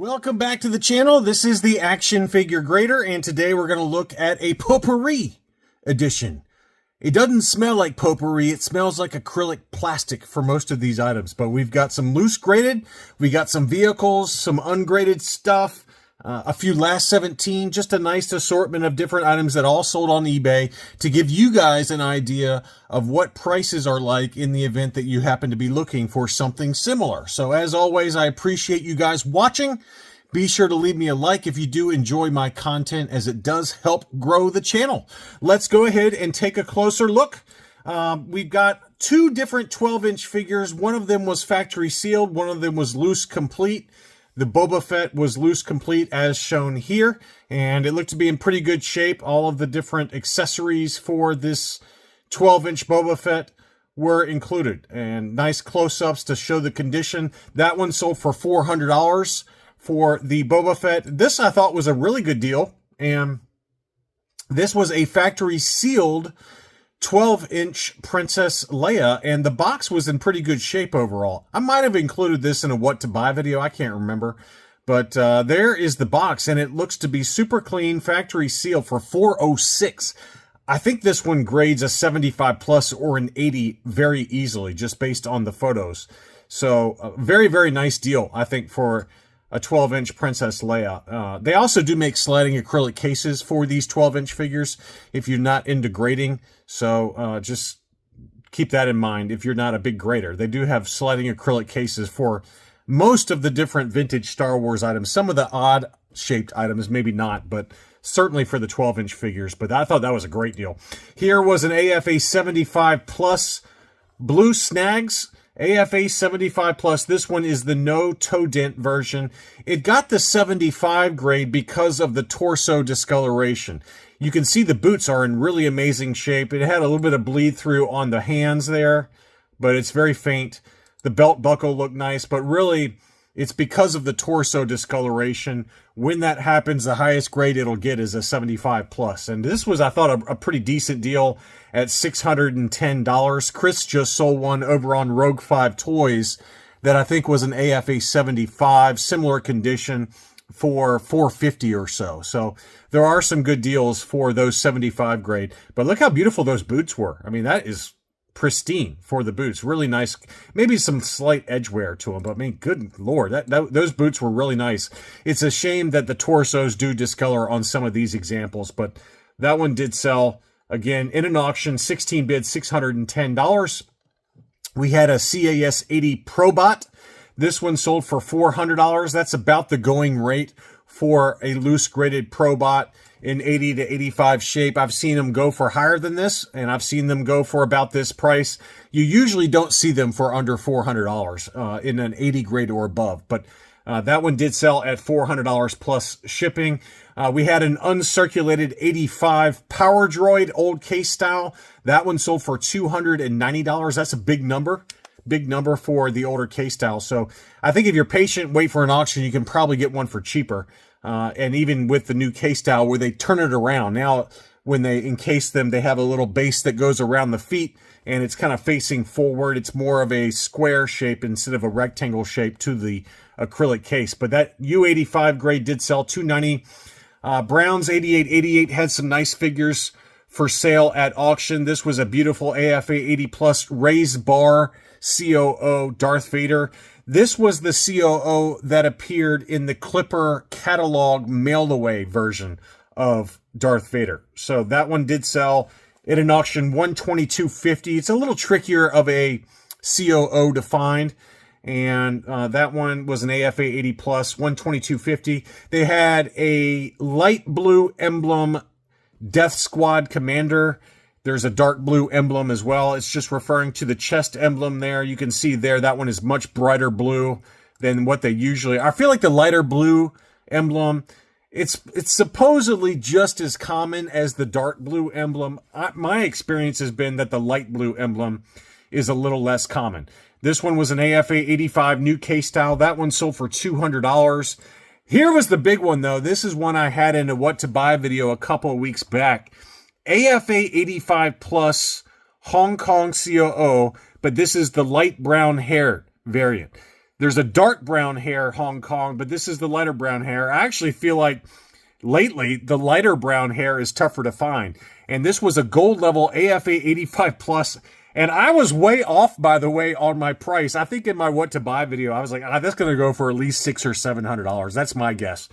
Welcome back to the channel. This is the Action Figure Grader, and today we're going to look at a Potpourri edition. It doesn't smell like potpourri, it smells like acrylic plastic for most of these items, but we've got some loose graded, we got some vehicles, some ungraded stuff, a few last 17, just a nice assortment of different items that all sold on eBay to give you guys an idea of what prices are like in the event that you happen to be looking for something similar. So as always, I appreciate you guys watching. Be sure to leave me a like if you do enjoy my content, as it does help grow the channel. Let's go ahead and take a closer look. We've got two different 12-inch figures. One of them was factory sealed. One of them was loose complete. The Boba Fett was loose complete as shown here, and it looked to be in pretty good shape. All of the different accessories for this 12-inch Boba Fett were included, and nice close-ups to show the condition. That one sold for $400 for the Boba Fett. This I thought was a really good deal, and this was a factory sealed 12-inch Princess Leia, and the box was in pretty good shape overall. I might have included this in a what to buy video, I can't remember. But there is the box, and it looks to be super clean, factory sealed for $406. I think this one grades a 75 plus or an 80 very easily, just based on the photos. So a very, very nice deal, I think, for a 12-inch Princess Leia. They also do make sliding acrylic cases for these 12-inch figures if you're not into grading. So just keep that in mind if you're not a big grader. They do have sliding acrylic cases for most of the different vintage Star Wars items. Some of the odd-shaped items, maybe not, but certainly for the 12-inch figures. But I thought that was a great deal. Here was an AFA 75 Plus blue snags. AFA 75 Plus, this one is the no toe dent version. It got the 75 grade because of the torso discoloration. You can see the boots are in really amazing shape. It had a little bit of bleed through on the hands there, but it's very faint. The belt buckle looked nice, but really it's because of the torso discoloration. When that happens, the highest grade it'll get is a 75 plus. And this was, I thought, a pretty decent deal at $610. Chris just sold one over on Rogue 5 Toys that I think was an AFA 75, similar condition, for $450 or so. So there are some good deals for those 75 grade. But look how beautiful those boots were. I mean, that is pristine for the boots. Really nice. Maybe some slight edge wear to them, but I mean, good Lord, those boots were really nice. It's a shame that the torsos do discolor on some of these examples, but that one did sell. Again, in an auction, 16 bids, $610. We had a CAS 80 Probot. This one sold for $400. That's about the going rate for a loose graded Probot in 80 to 85 shape. I've seen them go for higher than this, and I've seen them go for about this price. You usually don't see them for under $400 in an 80 grade or above, but that one did sell at $400 plus shipping. We had an uncirculated 85 Power Droid old case style. That one sold for $290. That's a big number. Big number for the older case style. So I think if you're patient, wait for an auction, you can probably get one for cheaper. And even with the new case style where they turn it around. Now, when they encase them, they have a little base that goes around the feet, and it's kind of facing forward. It's more of a square shape instead of a rectangle shape to the acrylic case. But that U85 grade did sell $290. Brown's 8888 had some nice figures for sale at auction. This was a beautiful AFA 80 Plus raised bar COO Darth Vader. This was the COO that appeared in the Clipper catalog mail-away version of Darth Vader. So that one did sell at an auction, $122.50. It's a little trickier of a COO to find. And that one was an AFA 80 Plus, $122.50. They had a light blue emblem Death Squad Commander. There's a dark blue emblem as well. It's just referring to the chest emblem there. You can see there, that one is much brighter blue than what they usually... I feel like the lighter blue emblem, it's supposedly just as common as the dark blue emblem. My experience has been that the light blue emblem is a little less common. This one was an AFA 85 new case style. That one sold for $200. Here was the big one, though. This is one I had in a what to buy video a couple of weeks back. AFA 85 Plus Hong Kong COO, but this is the light brown hair variant. There's a dark brown hair Hong Kong, but this is the lighter brown hair. I actually feel like lately the lighter brown hair is tougher to find. And this was a gold level AFA 85 plus. And I was way off, by the way, on my price. I think in my what to buy video, I was like, that's going to go for at least $600 or $700. That's my guess.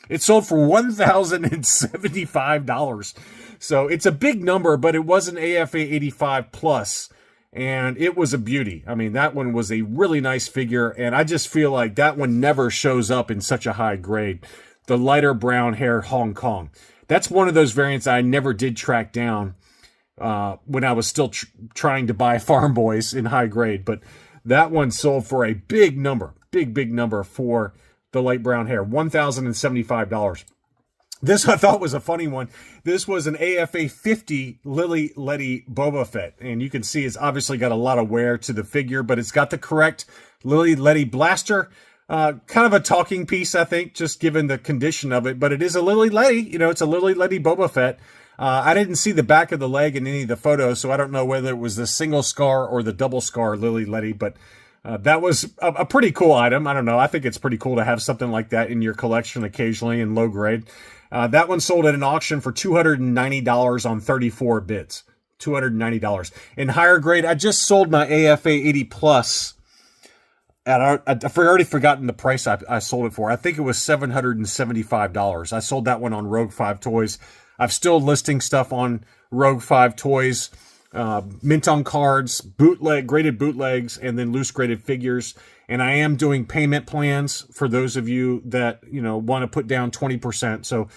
It sold for $1,075. So it's a big number, but it was an AFA 85 plus. And it was a beauty. I mean, that one was a really nice figure, and I just feel like that one never shows up in such a high grade. The lighter brown hair Hong Kong. That's one of those variants I never did track down when I was still trying to buy Farm Boys in high grade. But that one sold for a big number, big number for the light brown hair, $1,075. This I thought was a funny one. This was an AFA 50 Lily Letty Boba Fett. And you can see it's obviously got a lot of wear to the figure, but it's got the correct Lily Letty blaster. Kind of a talking piece, I think, just given the condition of it. But it is a Lily Letty. You know, it's a Lily Letty Boba Fett. I didn't see the back of the leg in any of the photos, so I don't know whether it was the single scar or the double scar Lily Letty. But that was a pretty cool item. I don't know. I think it's pretty cool to have something like that in your collection occasionally in low grade. That one sold at an auction for $290 on 34 bids. $290. In higher grade, I just sold my AFA 80 Plus. I've already forgotten the price I sold it for. I think it was $775. I sold that one on Rogue 5 Toys. I'm still listing stuff on Rogue 5 Toys. Mint on cards, graded bootlegs, and then loose graded figures. And I am doing payment plans for those of you that, you know, want to put down 20%. So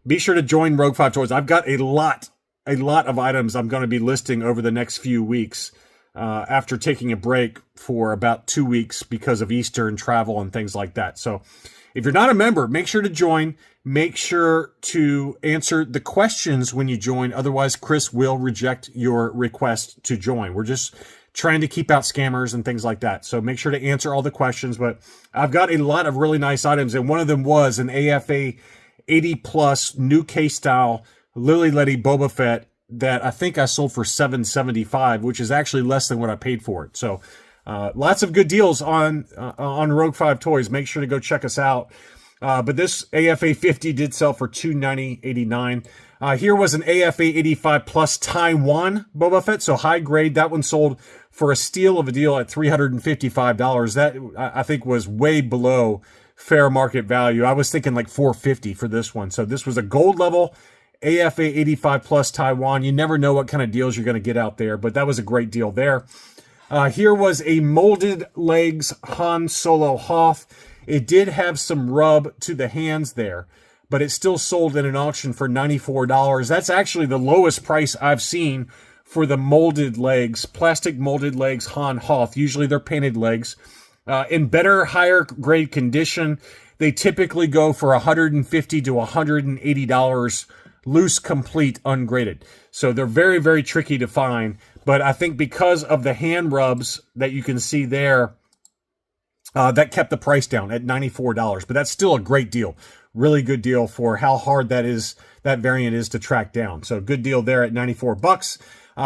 be sure to join Rogue 5 Toys. I've got a lot of items I'm going to be listing over the next few weeks after taking a break for about 2 weeks because of Easter and travel and things like that. So if you're not a member, make sure to join. Make sure to answer the questions when you join. Otherwise, Chris will reject your request to join. We're just trying to keep out scammers and things like that. So make sure to answer all the questions. But I've got a lot of really nice items, and one of them was an AFA 80 plus new case style Lily Letty Boba Fett that I think I sold for $775, which is actually less than what I paid for it. So lots of good deals on Rogue 5 Toys. Make sure to go check us out. But this AFA 50 did sell for $290.89. Here was an AFA 85 plus Taiwan Boba Fett, so high grade. That one sold for a steal of a deal at $355. That I think was way below fair market value. I was thinking like $450 for this one. So this was a gold level AFA 85 plus Taiwan. You never know what kind of deals you're going to get out there, but that was a great deal there. Here was a molded legs Han Solo Hoth. It did have some rub to the hands there, but it still sold in an auction for $94. That's actually the lowest price I've seen for the molded legs, plastic molded legs Han Hoth. Usually they're painted legs. In better, higher grade condition, they typically go for $150 to $180 loose, complete, ungraded. So they're very, very tricky to find. But I think because of the hand rubs that you can see there, that kept the price down at $94. But that's still a great deal. Really good deal for how hard that variant is to track down. So good deal there at $94.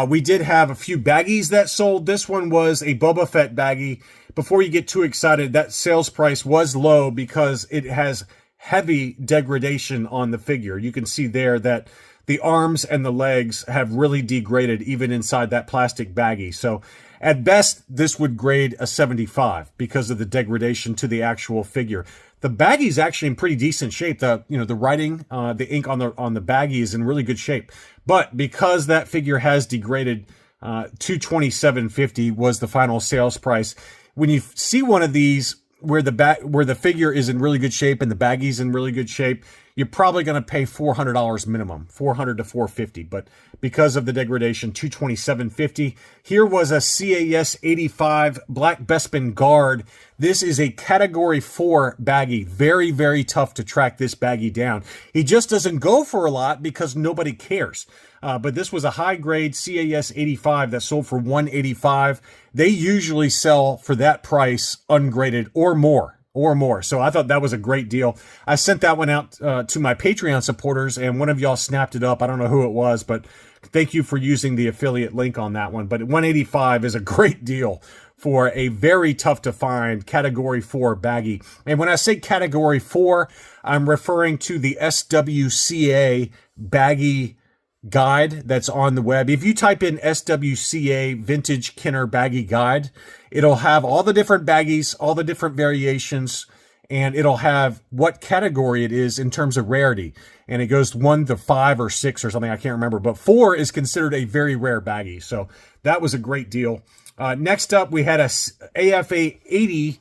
We did have a few baggies that sold. This one was a Boba Fett baggie. Before you get too excited, that sales price was low because it has heavy degradation on the figure. You can see there that the arms and the legs have really degraded even inside that plastic baggie. So at best, this would grade a 75 because of the degradation to the actual figure. The baggie is actually in pretty decent shape. The writing, the ink on the baggie is in really good shape. But because that figure has degraded, $227.50 was the final sales price. When you see one of these where the figure is in really good shape and the baggie's in really good shape, you're probably going to pay $400 minimum, $400 to $450. But because of the degradation, $227.50. Here was a CAS 85 Black Bespin Guard. This is a Category 4 baggie. Very, very tough to track this baggie down. He just doesn't go for a lot because nobody cares. But this was a high-grade CAS 85 that sold for $185. They usually sell for that price ungraded or more. So I thought that was a great deal. I sent that one out to my Patreon supporters, and one of y'all snapped it up. I don't know who it was, but thank you for using the affiliate link on that one. But $185 is a great deal for a very tough to find Category 4 baggie. And when I say Category 4, I'm referring to the SWCA baggie guide that's on the web. If you type in SWCA Vintage Kenner Baggie Guide, it'll have all the different baggies, all the different variations, and it'll have what category it is in terms of rarity. And it goes 1 to 5 or 6 or something, I can't remember. But 4 is considered a very rare baggie. So that was a great deal. Next up, we had a AFA 80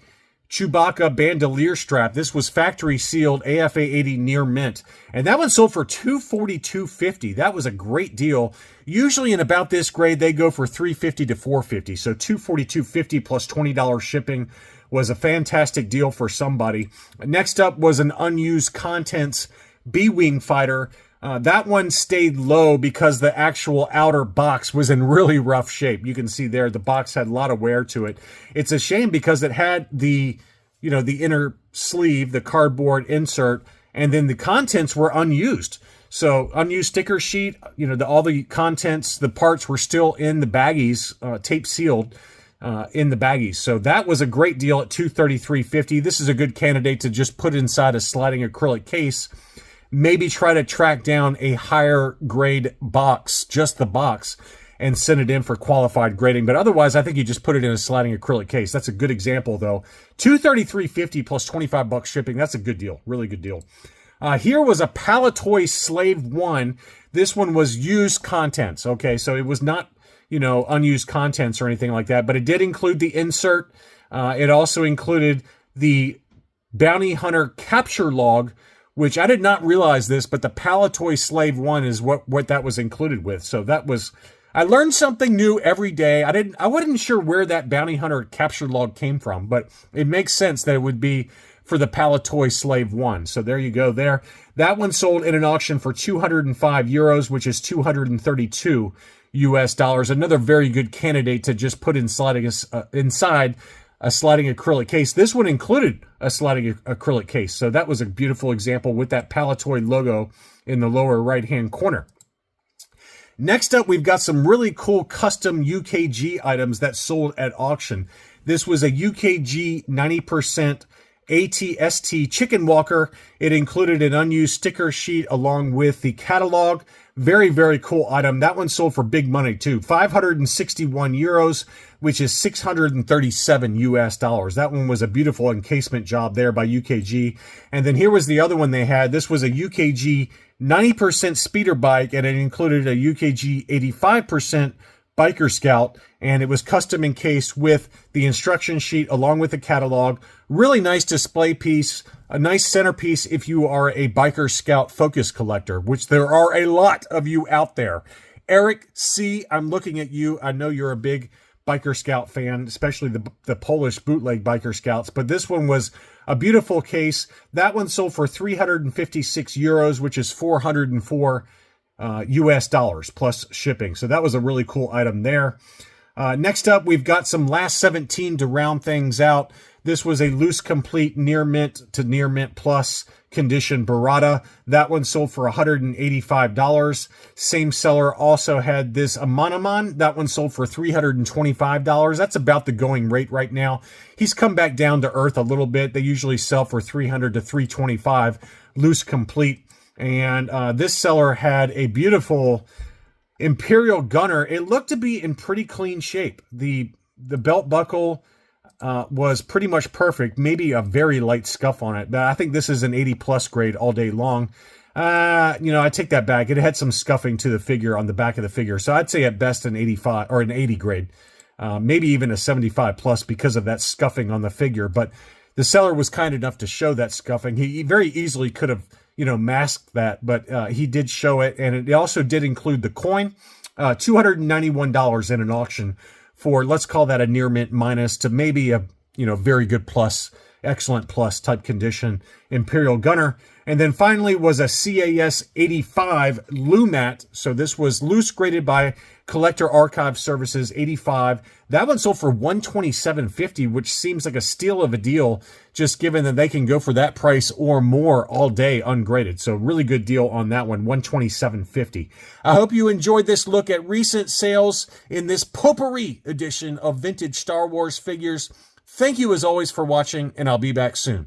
Chewbacca bandolier strap. This was factory sealed AFA 80 near mint. And that one sold for $242.50. That was a great deal. Usually in about this grade, they go for $350 to $450. So $242.50 plus $20 shipping was a fantastic deal for somebody. Next up was an unused contents B-Wing fighter. That one stayed low because the actual outer box was in really rough shape. You can see there the box had a lot of wear to it. It's a shame because it had the inner sleeve, the cardboard insert, and then the contents were unused. So unused sticker sheet, all the contents, the parts were still in the baggies, tape sealed in the baggies. So that was a great deal at $233.50. This is a good candidate to just put inside a sliding acrylic case. Maybe try to track down a higher grade box, just the box, and send it in for qualified grading. But otherwise, I think you just put it in a sliding acrylic case. That's a good example, though. $233.50 plus $25 shipping. That's a good deal. Really good deal. Here was a Palatoy Slave 1. This one was used contents. Okay, so it was not, unused contents or anything like that, but it did include the insert. It also included the Bounty Hunter capture log, which I did not realize this, but the Palatoy Slave 1 is what that was included with. So I learned something new every day. I wasn't sure where that Bounty Hunter capture log came from, but it makes sense that it would be for the Palatoy Slave 1. So there you go there. That one sold in an auction for 205 euros, which is 232 US dollars. Another very good candidate to just put inside a sliding acrylic case. This one included a sliding acrylic case. So that was a beautiful example with that Palatoy logo in the lower right-hand corner. Next up, we've got some really cool custom UKG items that sold at auction. This was a UKG 90% ATST chicken walker. It included an unused sticker sheet along with the catalog. Very, very cool item. That one sold for big money too. 561 euros, which is 637 US dollars. That one was a beautiful encasement job there by UKG. And then here was the other one they had. This was a UKG 90% speeder bike, and it included a UKG 85% Biker Scout, and it was custom encased with the instruction sheet along with the catalog. Really nice display piece, a nice centerpiece if you are a Biker Scout focus collector, which there are a lot of you out there. Eric C., I'm looking at you. I know you're a big Biker Scout fan, especially the Polish bootleg Biker Scouts, but this one was a beautiful case. That one sold for 356 euros, which is 404 US dollars plus shipping. So that was a really cool item there. Next up, we've got some last 17 to round things out. This was a loose complete near mint to near mint plus condition Barada. That one sold for $185. Same seller also had this Amanaman. That one sold for $325. That's about the going rate right now. He's come back down to earth a little bit. They usually sell for $300 to $325 loose complete. And this seller had a beautiful Imperial Gunner. It looked to be in pretty clean shape. The belt buckle was pretty much perfect, maybe a very light scuff on it. But I think this is an 80 plus grade all day long. I take that back. It had some scuffing to the figure on the back of the figure. So I'd say at best an 85 or an 80 grade, maybe even a 75 plus because of that scuffing on the figure. But the seller was kind enough to show that scuffing. He very easily could have, masked that, but he did show it. And it also did include the coin, $291 in an auction for, let's call that a near mint minus to maybe a, very good plus, excellent plus type condition Imperial Gunner. And then finally was a CAS 85 Lumat. So this was loose graded by Collector Archive Services, 85. That one sold for $127.50, which seems like a steal of a deal, just given that they can go for that price or more all day ungraded. So really good deal on that one, $127.50. I hope you enjoyed this look at recent sales in this Potpourri edition of vintage Star Wars figures. Thank you as always for watching, and I'll be back soon.